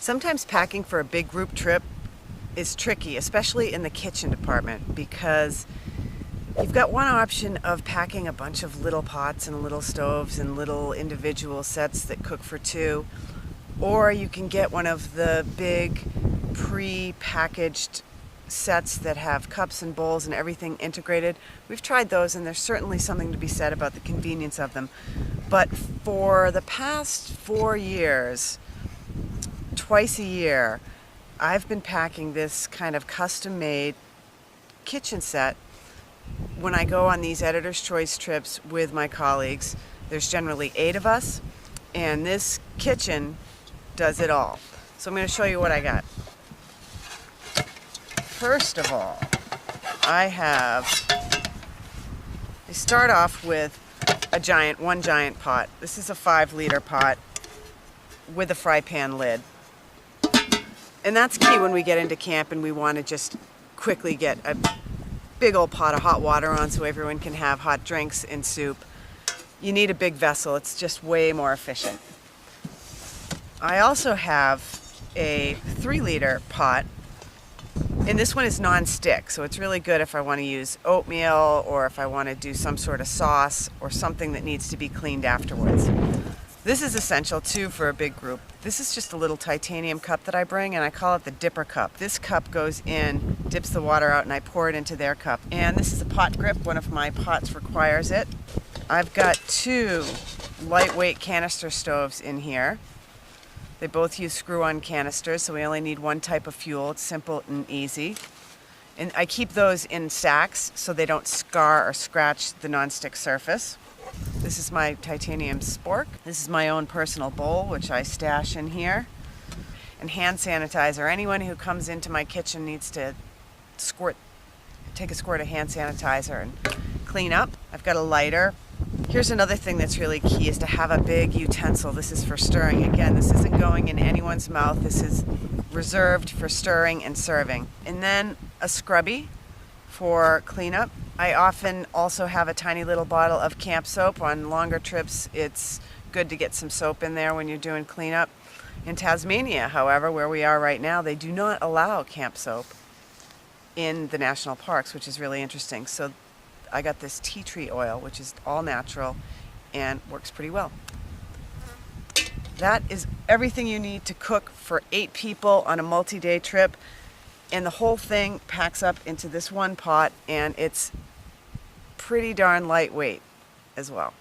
Sometimes packing for a big group trip is tricky, especially in the kitchen department, because you've got one option of packing a bunch of little pots and little stoves and little individual sets that cook for two, or you can get one of the big pre-packaged sets that have cups and bowls and everything integrated. We've tried those, and there's certainly something to be said about the convenience of them. But for the past 4 years, twice a year, I've been packing this kind of custom-made kitchen set when I go on these Editor's Choice trips with my colleagues. There's generally 8 of us, and this kitchen does it all. So I'm going to show you what I got. First of all, I start off with one giant pot. This is a 5-liter pot with a fry pan lid. And that's key when we get into camp and we want to just quickly get a big old pot of hot water on so everyone can have hot drinks and soup. You need a big vessel. It's just way more efficient. I also have a 3-liter pot, and this one is non-stick, so it's really good if I want to use oatmeal or if I want to do some sort of sauce or something that needs to be cleaned afterwards. This is essential too for a big group. This is just a little titanium cup that I bring, and I call it the dipper cup. This cup goes in, dips the water out, and I pour it into their cup. And this is a pot grip. One of my pots requires it. I've got 2 lightweight canister stoves in here. They both use screw-on canisters, so we only need one type of fuel. It's simple and easy. And I keep those in sacks so they don't scar or scratch the nonstick surface. This is my titanium spork. This is my own personal bowl, which I stash in here. And hand sanitizer. Anyone who comes into my kitchen needs to take a squirt of hand sanitizer and clean up. I've got a lighter. Here's another thing that's really key, is to have a big utensil. This is for stirring. Again, this isn't going in anyone's mouth. This is reserved for stirring and serving. And then a scrubby for cleanup. I often also have a tiny little bottle of camp soap. On longer trips, it's good to get some soap in there when you're doing cleanup. In Tasmania, however, where we are right now, they do not allow camp soap in the national parks, which is really interesting. So I got this tea tree oil, which is all natural and works pretty well. That is everything you need to cook for 8 people on a multi-day trip. And the whole thing packs up into this one pot, and it's pretty darn lightweight as well.